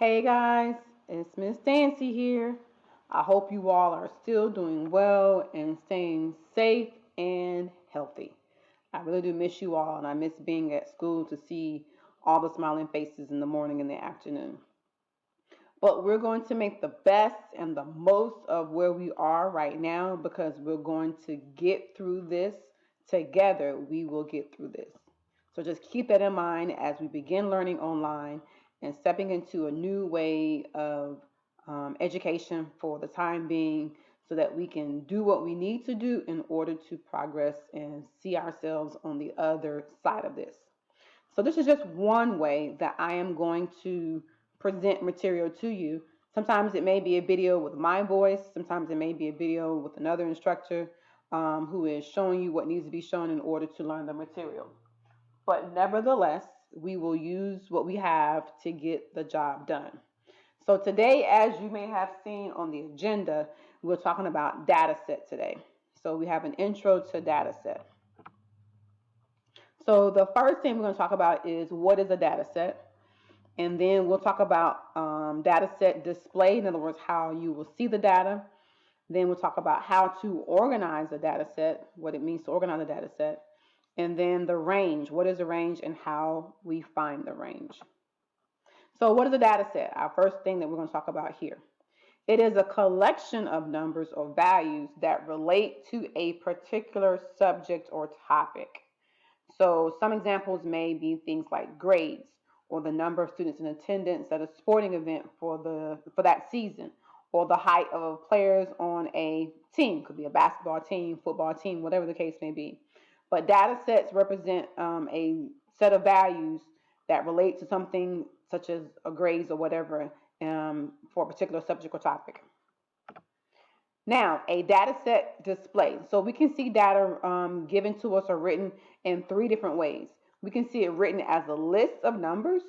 Hey guys, it's Miss Dancy here. I hope you all are still doing well and staying safe and healthy. I really do miss you all, and I miss being at school to see all the smiling faces in the morning and the afternoon. But we're going to make the best and the most of where we are right now because we're going to get through this together. We will get through this. So just keep that in mind as we begin learning online and stepping into a new way of education for the time being so that we can do what we need to do in order to progress and see ourselves on the other side of this. So this is just one way that I am going to present material to you. Sometimes it may be a video with my voice. Sometimes it may be a video with another instructor who is showing you what needs to be shown in order to learn the material. But nevertheless, we will use what we have to get the job done. So today, as you may have seen on the agenda, we're talking about data set today. So we have an intro to data set. So the first thing we're going to talk about is what is a data set, and then we'll talk about data set display, in other words, how you will see the data. Then we'll talk about how to organize a data set, what it means to organize a data set, and then the range, what is a range and how we find the range. So what is a data set? Our first thing that we're going to talk about here. It is a collection of numbers or values that relate to a particular subject or topic. So some examples may be things like grades or the number of students in attendance at a sporting event for that season, or the height of players on a team. Could be a basketball team, football team, whatever the case may be. But data sets represent a set of values that relate to something such as a grades or whatever for a particular subject or topic. Now, a data set display. So we can see data given to us or written in three different ways. We can see it written as a list of numbers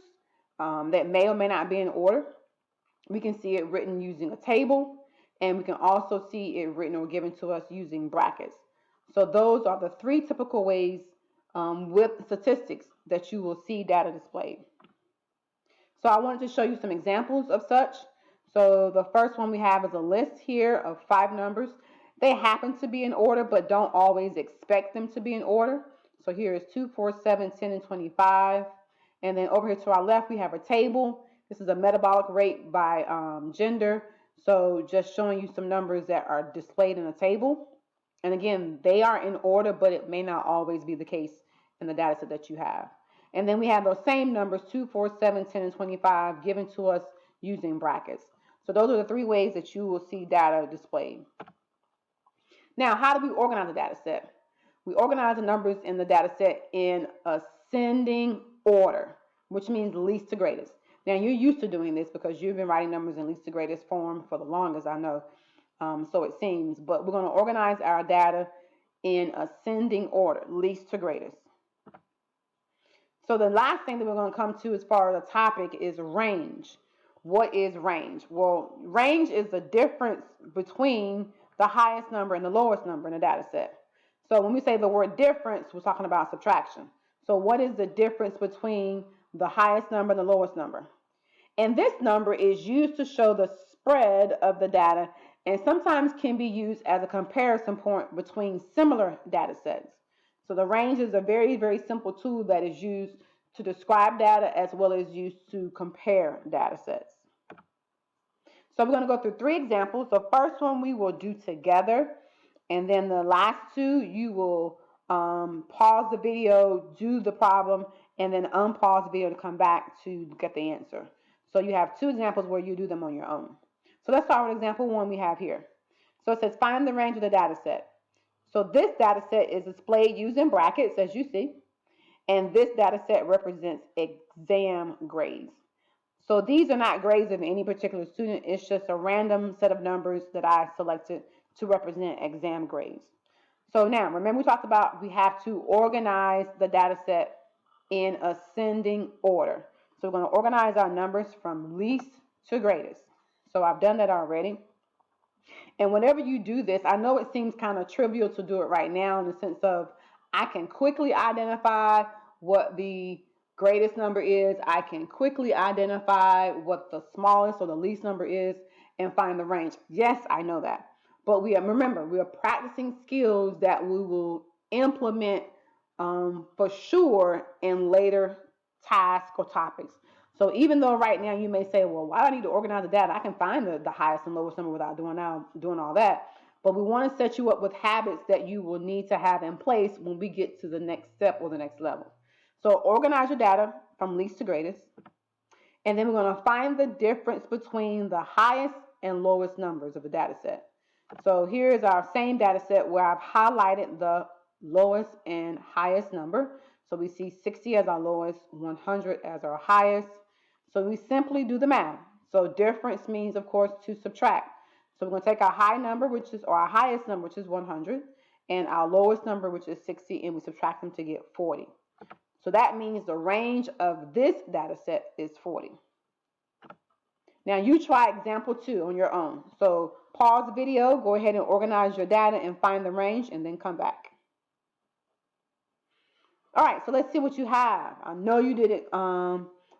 that may or may not be in order. We can see it written using a table, and we can also see it written or given to us using brackets. So those are the three typical ways with statistics that you will see data displayed. So I wanted to show you some examples of such. So the first one we have is a list here of 5 numbers. They happen to be in order, but don't always expect them to be in order. So here is 2, 4, 7, 10, and 25. And then over here to our left, we have a table. This is a metabolic rate by gender. So just showing you some numbers that are displayed in a table. And again, they are in order, but it may not always be the case in the data set that you have. And then we have those same numbers, 2, 4, 7, 10, and 25, given to us using brackets. So those are the three ways that you will see data displayed. Now, how do we organize a data set? We organize the numbers in the data set in ascending order, which means least to greatest. Now, you're used to doing this because you've been writing numbers in least to greatest form for the longest, I know. So it seems. But we're going to organize our data in ascending order, least to greatest. So the last thing that we're going to come to as far as a topic is range. What is range? Well, range is the difference between the highest number and the lowest number in a data set. So when we say the word difference, we're talking about subtraction. So what is the difference between the highest number and the lowest number? And this number is used to show the spread of the data and sometimes can be used as a comparison point between similar data sets. So the range is a very, very simple tool that is used to describe data as well as used to compare data sets. So we're going to go through 3 examples. The first one we will do together, and then the last 2 you will pause the video, do the problem, and then unpause the video to come back to get the answer. So you have 2 examples where you do them on your own. So let's start with example 1 we have here. So it says find the range of the data set. So this data set is displayed using brackets, as you see, and this data set represents exam grades. So these are not grades of any particular student. It's just a random set of numbers that I selected to represent exam grades. So now, remember we talked about we have to organize the data set in ascending order. So we're going to organize our numbers from least to greatest. So I've done that already. And whenever you do this, I know it seems kind of trivial to do it right now in the sense of I can quickly identify what the greatest number is, I can quickly identify what the smallest or the least number is and find the range. Yes, I know that. But remember, we are practicing skills that we will implement for sure in later tasks or topics. So even though right now you may say, well, why do I need to organize the data? I can find the highest and lowest number without doing all that. But we want to set you up with habits that you will need to have in place when we get to the next step or the next level. So organize your data from least to greatest. And then we're going to find the difference between the highest and lowest numbers of the data set. So here's our same data set where I've highlighted the lowest and highest number. So we see 60 as our lowest, 100 as our highest. So we simply do the math. So difference means, of course, to subtract. So we're going to take our high number, or our highest number, which is 100, and our lowest number, which is 60, and we subtract them to get 40. So that means the range of this data set is 40. Now you try example 2 on your own. So pause the video, go ahead and organize your data and find the range, and then come back. All right, so let's see what you have. I know you did it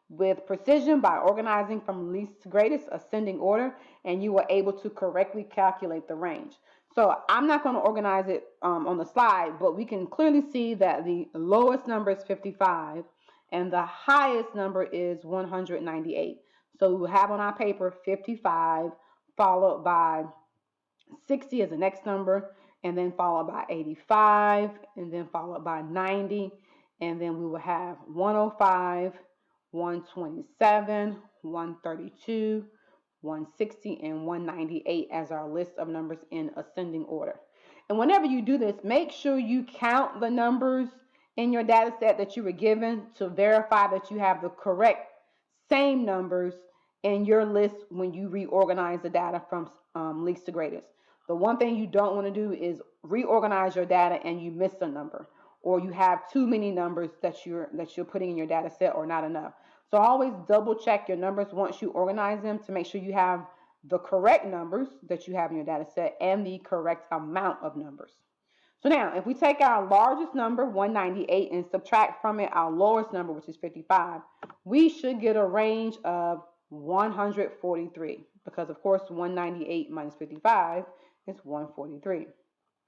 with precision by organizing from least to greatest, ascending order, and you were able to correctly calculate the range. So I'm not going to organize it on the slide, but we can clearly see that the lowest number is 55 and the highest number is 198. So we have on our paper 55 followed by 60 as the next number, and then followed by 85, and then followed by 90, and then we will have 105, 127, 132, 160, and 198 as our list of numbers in ascending order. And whenever you do this, make sure you count the numbers in your data set that you were given to verify that you have the correct same numbers in your list when you reorganize the data from least to greatest. The one thing you don't want to do is reorganize your data and you miss a number, or you have too many numbers that you're putting in your data set or not enough. So always double check your numbers once you organize them to make sure you have the correct numbers that you have in your data set and the correct amount of numbers. So now, if we take our largest number, 198, and subtract from it our lowest number, which is 55, we should get a range of 143, because of course 198 minus 55 is 143.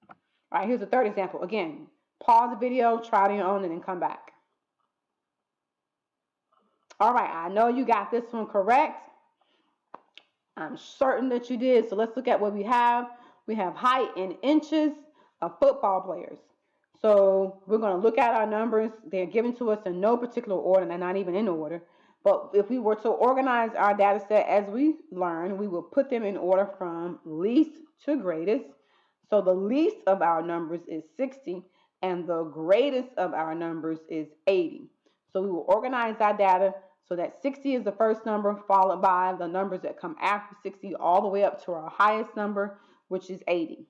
All right, here's a third example. Again, pause the video, try it on your own, and then come back. All right, I know you got this one correct. I'm certain that you did. So let's look at what we have. We have height in inches of football players. So we're going to look at our numbers. They're given to us in no particular order. They're not even in order. But if we were to organize our data set as we learn, we will put them in order from least to greatest. So the least of our numbers is 60, and the greatest of our numbers is 80. So we will organize our data so that 60 is the first number, followed by the numbers that come after 60, all the way up to our highest number, which is 80.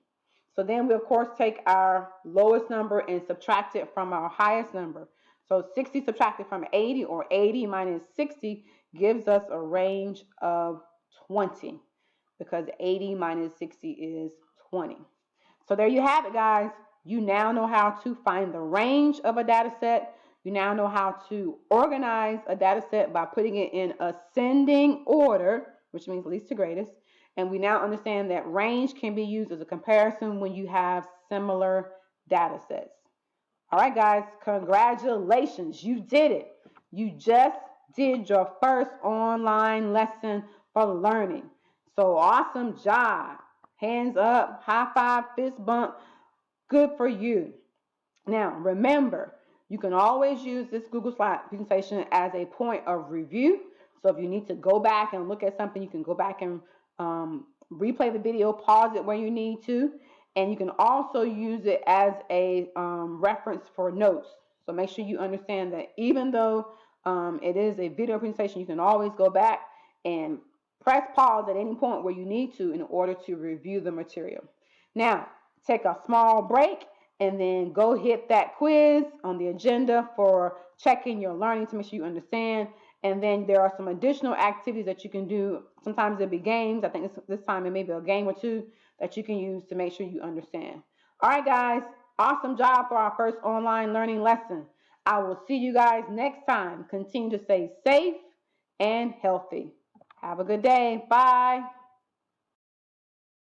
So then we, of course, take our lowest number and subtract it from our highest number. So 60 subtracted from 80, or 80 minus 60, gives us a range of 20, because 80 minus 60 is 20. So there you have it, guys. You now know how to find the range of a data set. You now know how to organize a data set by putting it in ascending order, which means least to greatest. And we now understand that range can be used as a comparison when you have similar data sets. All right, guys, congratulations. You did it. You just did your first online lesson for learning. So awesome job. Hands up, high five, fist bump. Good for you. Now, remember, you can always use this Google Slide presentation as a point of review. So if you need to go back and look at something, you can go back and replay the video, pause it where you need to. And you can also use it as a reference for notes. So make sure you understand that even though it is a video presentation, you can always go back and press pause at any point where you need to in order to review the material. Now, take a small break and then go hit that quiz on the agenda for checking your learning to make sure you understand. And then there are some additional activities that you can do. Sometimes it'll be games. I think this time it may be a game or two that you can use to make sure you understand. All right, guys, awesome job for our first online learning lesson. I will see you guys next time. Continue to stay safe and healthy. Have a good day. Bye.